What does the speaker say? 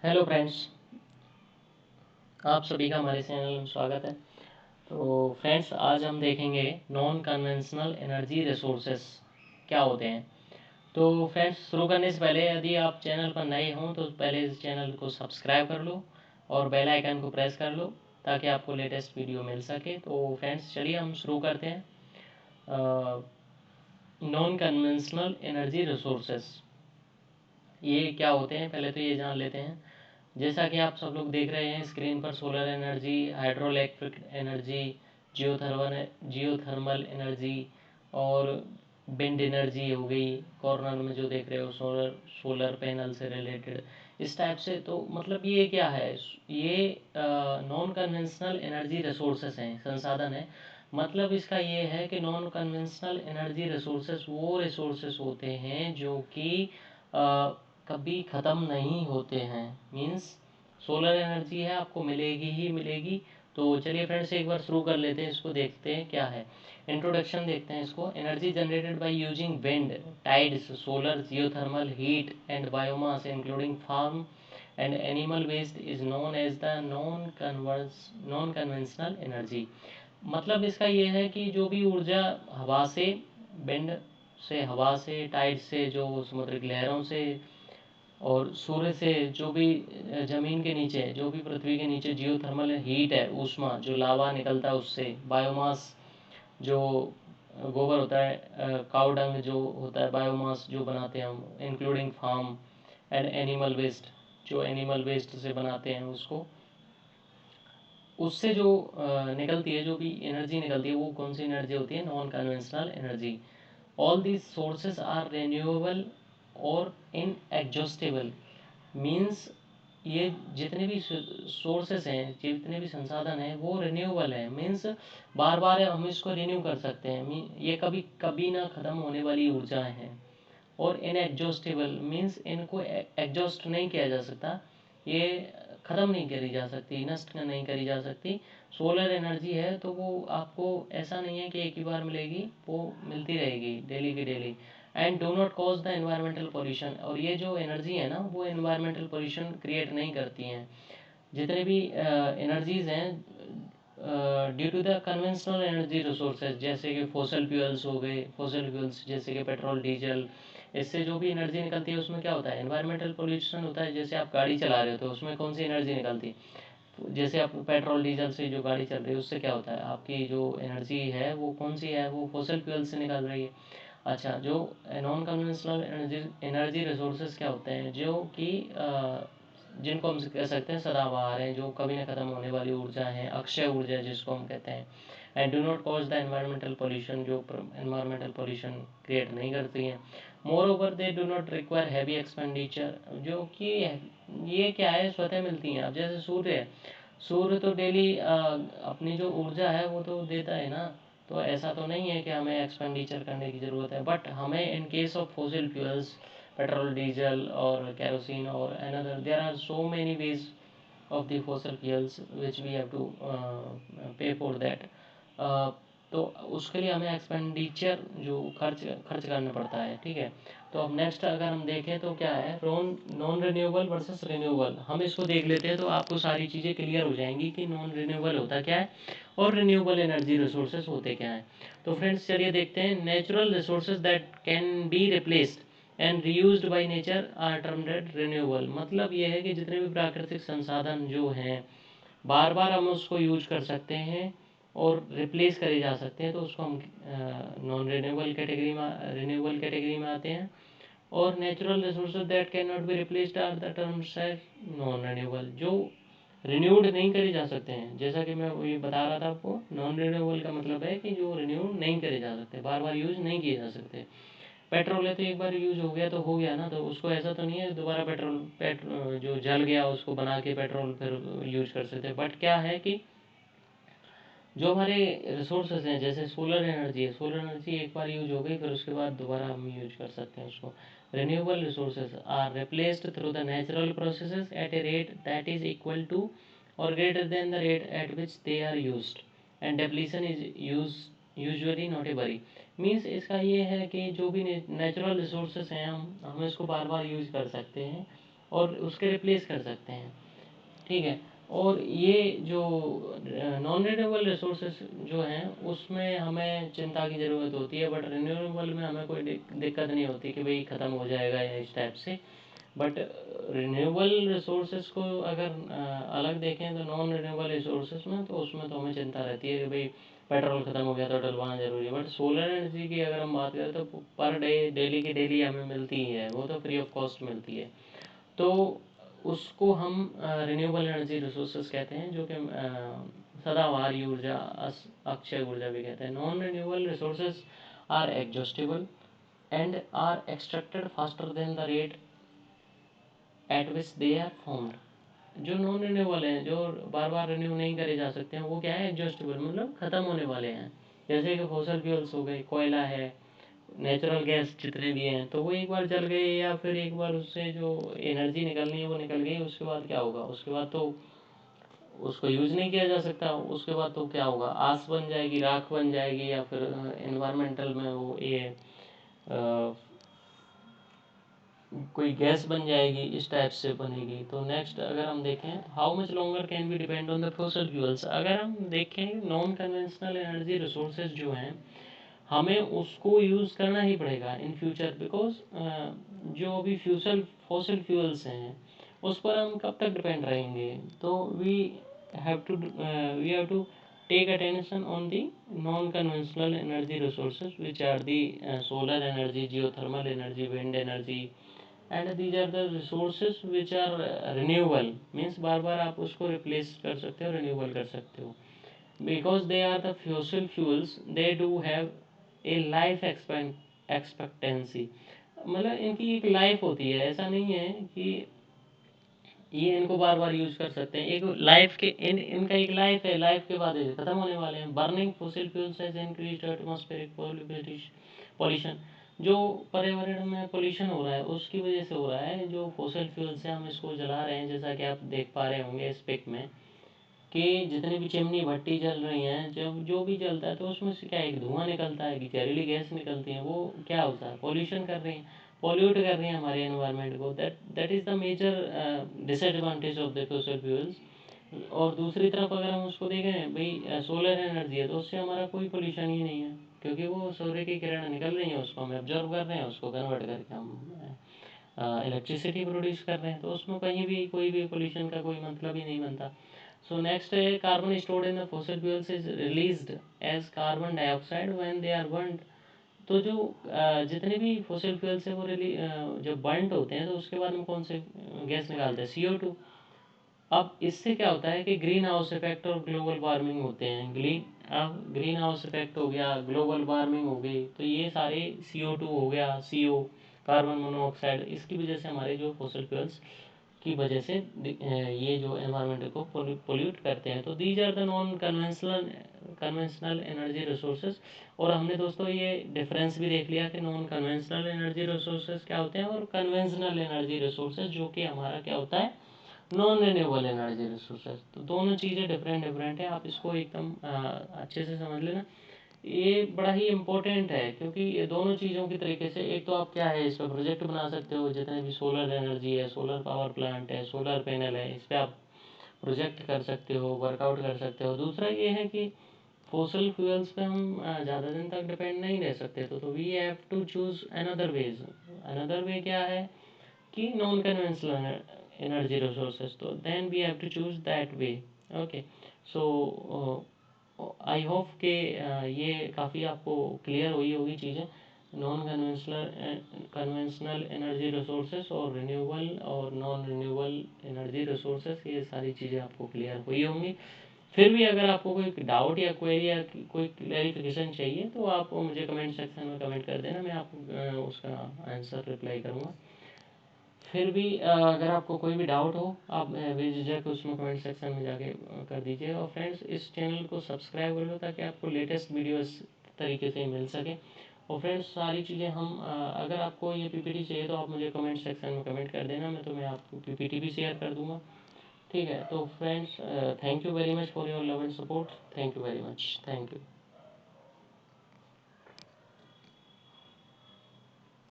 Hello friends, आप सभी का हमारे चैनल में स्वागत है। तो फ्रेंड्स, आज हम देखेंगे नॉन कन्वेंशनल एनर्जी रिसोर्सेस क्या होते हैं। तो फ्रेंड्स, शुरू करने से पहले यदि आप चैनल पर नए हों तो पहले इस चैनल को सब्सक्राइब कर लो और बेल आइकन को प्रेस कर लो ताकि आपको लेटेस्ट वीडियो मिल सके। तो फ्रेंड्स, चलिए हम शुरू करते हैं। नॉन कन्वेंशनल एनर्जी रिसोर्सेस ये क्या होते हैं, पहले तो ये जान लेते हैं। जैसा कि आप सब लोग देख रहे हैं स्क्रीन पर, solar energy, hydroelectric energy, geothermal energy और विंड एनर्जी हो गई। कॉर्नर में जो देख रहे हो सोलर सोलर पैनल से रिलेटेड इस टाइप से। तो मतलब ये क्या है, ये नॉन कन्वेंशनल एनर्जी रिसोर्सेस हैं, संसाधन है। मतलब इसका ये है कि नॉन कन्वेंशनल एनर्जी रिसोर्सेस वो रिसोर्सेस होते हैं जो कि कभी ख़त्म नहीं होते हैं। मीन्स सोलर एनर्जी है, आपको मिलेगी ही मिलेगी। तो चलिए फ्रेंड्स, एक बार शुरू कर लेते हैं, इसको देखते हैं क्या है। इंट्रोडक्शन देखते हैं इसको। Energy generated by using wind, tides, solar, geothermal heat and biomass including farm and animal waste is known as the non conventional energy. मतलब इसका ये है कि जो भी ऊर्जा हवा से, विंड से, हवा से, टाइड से, जो समुद्र की लहरों से और सूर्य से, जो भी ज़मीन के नीचे, जो भी पृथ्वी के नीचे जियोथर्मल हीट है, ऊष्मा जो लावा निकलता है उससे, बायोमास जो गोबर होता है, काउ डंग जो होता है, बायोमास जो बनाते हैं हम, including farm and animal waste, जो एनिमल वेस्ट से बनाते हैं उसको, उससे जो निकलती है, जो भी एनर्जी निकलती है, वो कौन सी एनर्जी होती है, non conventional energy. All these sources are renewable और इनएग्जॉस्टेबल। मीन्स ये जितने भी सोर्सेस हैं, जितने भी संसाधन हैं, वो रिन्यूएबल है। मीन्स बार बार हम इसको रिन्यू कर सकते हैं। ये कभी कभी ना ख़त्म होने वाली ऊर्जाएं हैं। और इनएग्जॉस्टेबल मीन्स इनको एग्जॉस्ट नहीं किया जा सकता, ये ख़त्म नहीं करी जा सकती, नष्ट नहीं करी जा सकती। सोलर एनर्जी है तो वो आपको ऐसा नहीं है कि एक ही बार मिलेगी, वो मिलती रहेगी डेली की daily. And do not cause the environmental pollution. और ये जो एनर्जी है ना, वो एनवायरमेंटल पोल्यूशन क्रिएट नहीं करती हैं। जितने भी एनर्जीज हैं due to the conventional energy resources, जैसे कि फॉसल फ्यूल्स हो गए, फॉसल फ्यूल्स जैसे कि पेट्रोल, डीजल, इससे जो भी एनर्जी निकलती है उसमें क्या होता है, एनवायरमेंटल पोल्यूशन होता है। जैसे आप गाड़ी चला रहे हो तो उसमें कौन सी एनर्जी निकलती है, जैसे आप पेट्रोल डीजल से जो गाड़ी चल रही है उससे क्या होता है, आपकी जो एनर्जी है वो कौन सी है, वो फॉसल फ्यूल से निकल रही है। अच्छा, जो non conventional energy energy resources क्या होते हैं, जो कि जिनको हम कह सकते हैं सदाबहार हैं, जो कभी ना ख़त्म होने वाली ऊर्जा हैं, अक्षय ऊर्जा जिसको हम कहते हैं। And do not cause the environmental pollution, जो एनवायरमेंटल पोल्यूशन क्रिएट नहीं करती हैं। More over they do not require heavy expenditure, जो कि ये क्या है, स्वतः मिलती हैं। अब जैसे सूर्य है, सूर्य तो डेली अपनी जो ऊर्जा है वो तो देता है ना। तो ऐसा तो नहीं है कि हमें एक्सपेंडिचर करने की ज़रूरत है, बट हमें in case of fossil fuels, petrol, diesel और केरोसिन और another, there are so many ways of the fossil fuels which we have to pay for that। तो उसके लिए हमें एक्सपेंडिचर जो खर्च खर्च करना पड़ता है, ठीक है। तो अब नेक्स्ट अगर हम देखें तो क्या है, नॉन रिन्यूएबल वर्सेस रिन्यूएबल, हम इसको देख लेते हैं तो आपको सारी चीज़ें क्लियर हो जाएंगी कि नॉन रिन्यूएबल होता क्या है और रिन्यूएबल एनर्जी रिसोर्सेज होते क्या हैं। तो फ्रेंड्स, चलिए देखते हैं। Natural resources that can be replaced and reused by nature are termed renewable. मतलब ये है कि जितने भी प्राकृतिक संसाधन जो हैं, बार बार हम उसको यूज कर सकते हैं और रिप्लेस करे जा सकते हैं, तो उसको हम नॉन रिन्यूएबल कैटेगरी में आते हैं। और natural resources that can not be replaced are the terms as non renewable, जो रिन्यूड नहीं करे जा सकते हैं। जैसा कि मैं ये बता रहा था आपको, नॉन रिन्यूएबल का मतलब है कि जो रिन्यूड नहीं करे जा सकते, बार बार यूज नहीं किए जा सकते। पेट्रोल है तो एक बार यूज हो गया तो हो गया ना, तो उसको ऐसा तो नहीं है दोबारा पेट्रोल जो जल गया उसको बना के पेट्रोल फिर यूज कर सकते हैं। बट क्या है कि जो हमारे रिसोर्सेज हैं, जैसे सोलर एनर्जी है, सोलर एनर्जी एक बार यूज हो गई फिर उसके बाद दोबारा हम यूज कर सकते हैं उसको। Renewable resources are replaced through the natural processes at a rate that is equal to और greater than the rate at which they are used and depletion is usually not a worry. Means इसका ये है कि जो भी natural resources हैं, हम इसको बार बार यूज कर सकते हैं और उसके रिप्लेस कर सकते हैं, ठीक है। और ये जो नॉन रिन्यूएबल रिसोर्सेज जो हैं उसमें हमें चिंता की ज़रूरत होती है, बट रिन्यूएबल में हमें कोई दिक्कत नहीं होती कि भाई ख़त्म हो जाएगा या इस टाइप से। बट रिन्यूएबल रिसोर्सेज को अगर अलग देखें तो नॉन रिन्यूएबल रिसोर्सेज में, तो उसमें तो हमें चिंता रहती है कि भाई पेट्रोल ख़त्म हो गया तो डलवाना ज़रूरी है। बट सोलर एनर्जी की अगर हम बात करें तो पर डे डेली की डेली हमें मिलती ही है, वो तो फ्री ऑफ कॉस्ट मिलती है। तो उसको हम रिन्यूएबल एनर्जी रिसोर्सेज कहते हैं, जो कि सदाबहार ऊर्जा, अक्षय ऊर्जा भी कहते हैं। Non renewable resources are exhaustible and are extracted faster than the rate at which they are found. जो नॉन रिन्यूएबल हैं, जो बार बार रिन्यू नहीं करे जा सकते हैं, वो क्या है, एग्जॉस्टेबल, मतलब ख़त्म होने वाले हैं। जैसे कि फॉसल फ्यूल्स हो गए, कोयला है, नेचुरल गैस जितने भी हैं, तो वो एक बार जल गए या फिर एक बार उससे जो एनर्जी निकलनी है वो निकल गई, उसके बाद क्या होगा, उसके बाद तो उसको यूज नहीं किया जा सकता। उसके बाद तो क्या होगा, आस बन जाएगी, राख बन जाएगी, या फिर एनवायरमेंटल में वो ये कोई गैस बन जाएगी, इस टाइप से बनेगी। तो नेक्स्ट अगर हम देखें, how much longer can be depend on the fossil fuels. अगर हम देखें नॉन कन्वेंशनल एनर्जी रिसोर्सेज जो हैं, हमें उसको यूज़ करना ही पड़ेगा इन फ्यूचर, बिकॉज जो अभी फॉसिल फ्यूल्स हैं उस पर हम कब तक डिपेंड रहेंगे। तो we have to take attention on the non-conventional energy resources, which are the solar energy, geothermal energy, wind energy, and these are the resources which are renewable, means बार बार आप उसको replace कर सकते हो, renewable कर सकते हो, because they are the fossil fuels, they do have a life expectancy, मतलब इनकी एक लाइफ होती है। ऐसा नहीं है कि ये इनको बार बार यूज कर सकते हैं, एक लाइफ के इनका एक लाइफ है, लाइफ के बाद ये खत्म होने वाले हैं। Burning fossil fuels has increased atmospheric pollution, जो पर्यावरण में पोल्यूशन हो रहा है उसकी वजह से हो रहा है। जो फॉसिल फ्यूल्स है हम इसको जला रहे हैं, जैसा कि आप देख पा रहे होंगे इस पिक में, कि जितनी भी चिमनी भट्टी जल रही हैं, जब जो भी जलता है तो उसमें से क्या एक धुआं निकलता है, कि जहरीली गैस निकलती है, वो क्या होता है, पोल्यूशन कर रही हैं, पोल्यूट कर रही हैं हमारे एनवायरनमेंट को। That is the major disadvantage of the fossil fuels. और दूसरी तरफ अगर हम उसको देखें, भाई सोलर एनर्जी है तो उससे हमारा कोई पोल्यूशन ही नहीं है, क्योंकि वो सूर्य की किरण निकल रही है, उसको हम एब्जॉर्व कर रहे हैं, उसको कन्वर्ट करके हम इलेक्ट्रिसिटी प्रोड्यूस कर रहे हैं, तो उसमें कहीं भी कोई भी पोल्यूशन का कोई मतलब ही नहीं बनता। सो नेक्स्ट है, carbon stored in the fossil fuels is released as carbon dioxide when they are burned. तो जो जितने भी फॉसिल फ्यूल्स है वो जब बर्न्ड होते हैं तो उसके बाद हम कौन से गैस निकालते हैं, CO2। अब इससे क्या होता है कि ग्रीन हाउस इफेक्ट और ग्लोबल वार्मिंग होते हैं। अब ग्रीन हाउस इफेक्ट हो गया, ग्लोबल वार्मिंग हो गई, तो ये सारे CO2 हो गया, CO, कार्बन मोनोऑक्साइड, इसकी वजह से हमारे जो फॉसिल फ्यूल्स की वजह से ये जो एनवायरनमेंट को पोल्यूट करते हैं। तो these are the non conventional energy resources. और हमने दोस्तों ये डिफरेंस भी देख लिया कि नॉन कन्वेंशनल एनर्जी रिसोर्सेज क्या होते हैं और कन्वेंशनल एनर्जी रिसोर्सेज जो कि हमारा क्या होता है, नॉन रिन्यूएबल एनर्जी रिसोर्सेज। तो दोनों चीज़ें डिफरेंट डिफरेंट है, आप इसको एकदम अच्छे से समझ लेना। ये बड़ा ही इम्पोर्टेंट है, क्योंकि ये दोनों चीज़ों की तरीके से, एक तो आप क्या है इस पर प्रोजेक्ट बना सकते हो, जितने भी सोलर एनर्जी है, सोलर पावर प्लांट है, सोलर पैनल है, इस पर आप प्रोजेक्ट कर सकते हो, वर्कआउट कर सकते हो। दूसरा ये है कि फॉसिल फ्यूल्स पे हम ज़्यादा दिन तक डिपेंड नहीं रह सकते, तो we have to choose another ways. Another way क्या है कि नॉन कन्वेंशनल एनर्जी रिसोर्सेज, तो then we have to choose that way. Okay, so I hope कि ये काफ़ी आपको क्लियर हुई होगी चीज़ें, नॉन कन्वेंशनल एनर्जी रिसोर्सेज और रिन्यूएबल और नॉन रिन्यूएबल एनर्जी रिसोर्सेज, ये सारी चीज़ें आपको क्लियर हुई होंगी। फिर भी अगर आपको कोई डाउट या क्वेरी या कोई क्लैरिफिकेशन चाहिए तो आप मुझे कमेंट सेक्शन में कमेंट कर देना, मैं आपको उसका आंसर रिप्लाई करूँगा। फिर भी अगर आपको कोई भी डाउट हो, आप बेझिझक उसमें कमेंट सेक्शन में जाके कर दीजिए। और फ्रेंड्स, इस चैनल को सब्सक्राइब कर लो ताकि आपको लेटेस्ट वीडियो इस तरीके से मिल सके। और फ्रेंड्स, सारी चीज़ें हम अगर आपको ये PPT चाहिए तो आप मुझे कमेंट सेक्शन में कमेंट कर देना, मैं तुम्हें आपको PPT भी शेयर कर दूँगा, ठीक है। तो friends, thank you very much for your love and support, thank you very much, thank you.